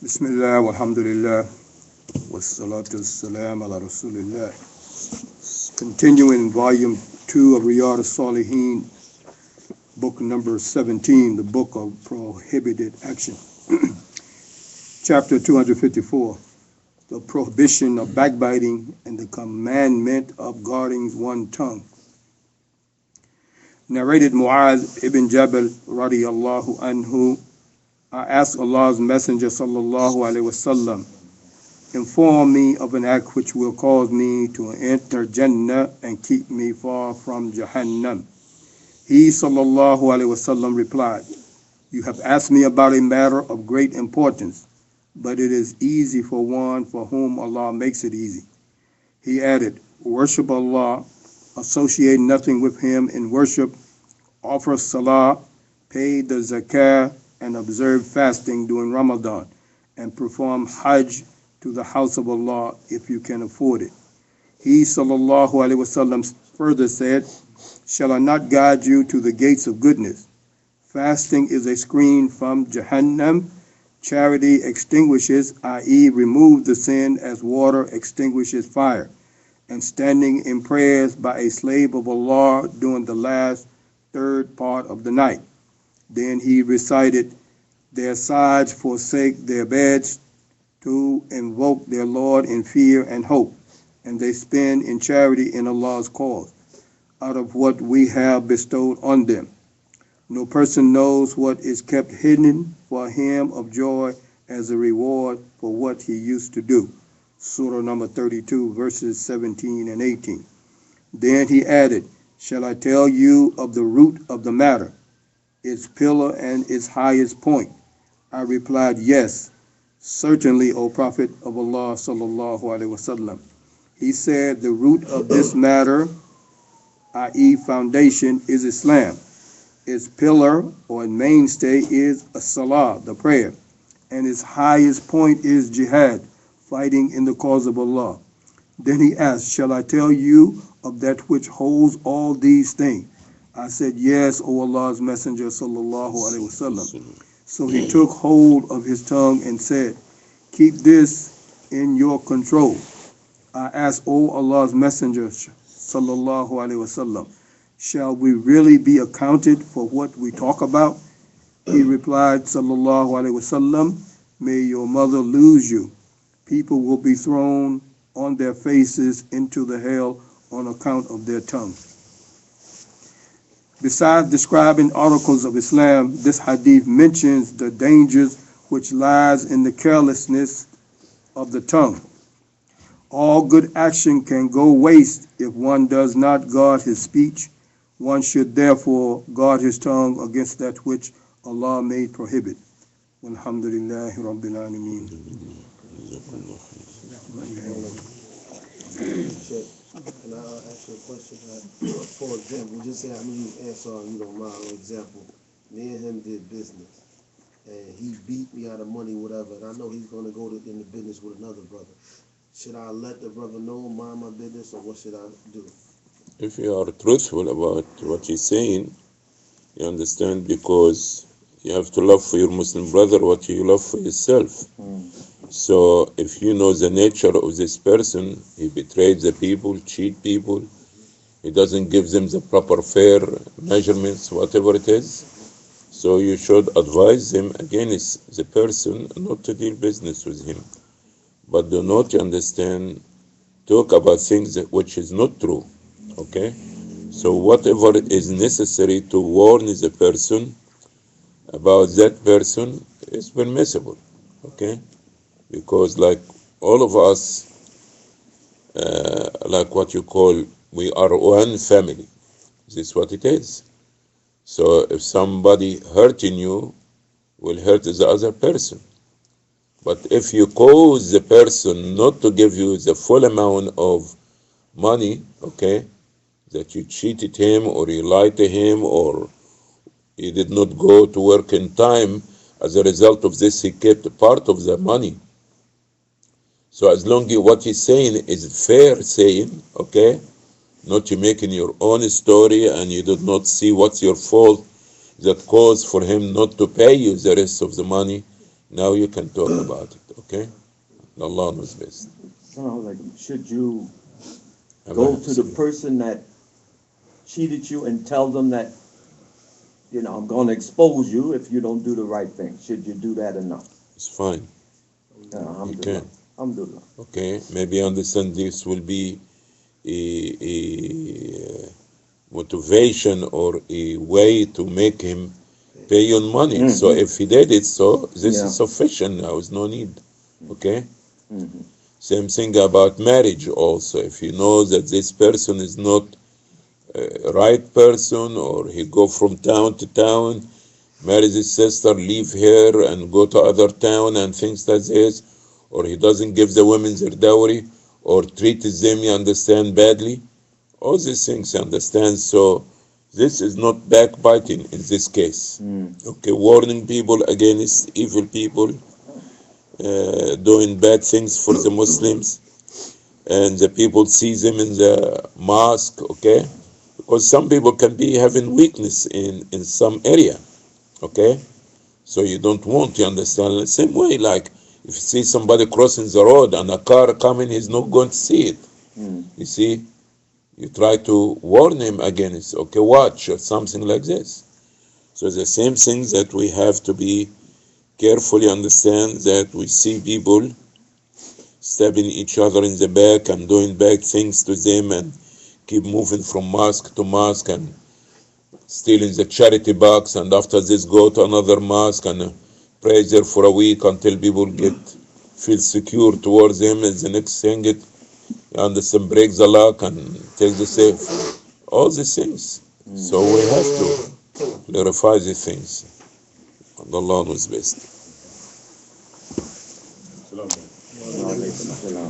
Bismillah, walhamdulillah, wassalatu wassalam ala rasulillah. Continuing volume 2 of Riyad, as-Saliheen, book number 17, the book of prohibited action. Chapter 254, the prohibition of backbiting and the commandment of guarding one's tongue. Narrated Mu'adh ibn Jabal radiyallahu anhu, I asked Allah's Messenger sallallahu alaihi wasallam, inform me of an act which will cause me to enter Jannah and keep me far from Jahannam. He sallallahu alaihi wasallam replied, you have asked me about a matter of great importance, but it is easy for one for whom Allah makes it easy. He added, worship Allah, associate nothing with Him in worship, offer salah, pay the zakah, and observe fasting during Ramadan, and perform Hajj to the house of Allah if you can afford it. He sallallahu alaihi wasallam further said, shall I not guide you to the gates of goodness? Fasting is a screen from Jahannam. Charity extinguishes, i.e. remove the sin as water extinguishes fire. And standing in prayers by a slave of Allah during the last third part of the night. Then he recited, their sides forsake their beds to invoke their Lord in fear and hope, and they spend in charity in Allah's cause, out of what we have bestowed on them. No person knows what is kept hidden for him of joy as a reward for what he used to do. Surah number 32, verses 17 and 18. Then he added, shall I tell you of the root of the matter, its pillar and its highest point? I replied, yes, certainly, O Prophet of Allah sallallahu alaihi wasallam. He said, the root of this matter, i.e. foundation, is Islam. Its pillar or mainstay is as-salah, the prayer, and its highest point is jihad, fighting in the cause of Allah. Then he asked, shall I tell you of that which holds all these things? I said, yes, O Allah's Messenger sallallahu alaihi wasallam. So he took hold of his tongue and said, keep this in your control. I asked, O Allah's Messenger sallallahu alaihi wasallam, shall we really be accounted for what we talk about? He replied, sallallahu alaihi wasallam, may your mother lose you. People will be thrown on their faces into the hell on account of their tongue. Besides describing articles of Islam, this hadith mentions the dangers which lies in the carelessness of the tongue. All good action can go waste if one does not guard his speech. One should therefore guard his tongue against that which Allah may prohibit. Alhamdulillahi Rabbil Alameen. Can I ask you a question? For example, just say, I mean, answer, you don't mind, an example. Me and him did business, and he beat me out of money, whatever, and I know he's going to go in the business with another brother. Should I let the brother know, mind my business, or what should I do? If you are truthful about what he's saying, you understand, because you have to love for your Muslim brother what you love for yourself. So if you know the nature of this person, he betrays the people, cheat people, he doesn't give them the proper fair measurements, whatever it is. So you should advise him against the person not to deal business with him. But do not, you understand, talk about things which is not true. Okay? So whatever is necessary to warn the person about that person is permissible. Okay? Because like all of us, like what you call, we are one family. This is what it is. So if somebody hurting you, will hurt the other person. But if you cause the person not to give you the full amount of money, okay, that you cheated him or you lied to him or he did not go to work in time, as a result of this he kept part of the money. So as long as what he's saying is fair saying, okay, not you making your own story and you did not see what's your fault that caused for him not to pay you the rest of the money, Now you can talk about it, okay? Allah knows best. Sounds like, should you Have go a- to the person that cheated you and tell them that, I'm going to expose you if you don't do the right thing? Should you do that or not? It's fine, Alhamdulillah. can. Alhamdulillah. okay? Maybe understand this will be a motivation or a way to make him pay you money. So if he did it, so this Yeah. is sufficient now. There's no need, okay? Mhm. Same thing about marriage also. If you know that this person is not a right person, or he go from town to town, marries his sister, leave her and go to other town and things like this, or he doesn't give the women their dowry, or treats them, you understand, badly. All these things, you understand. So this is not backbiting in this case. Okay, warning people against evil people doing bad things for the Muslims, and the people see them in the mosque, okay? Because some people can be having weakness in some area, okay? So you don't want, you understand? The same way, like if you see somebody crossing the road and a car coming, he's not going to see it. You see? You try to warn him against, okay, watch, or something like this. So the same thing that we have to be carefully understand, that we see people stabbing each other in the back and doing bad things to them, and keep moving from mosque to mosque and stealing the charity box, and after this go to another mosque and pray there for a week until people feel secure towards him, and the next thing you understand, break the lock and take the safe. All these things. So we have to clarify these things. And Allah knows best. Wa alaikum salam.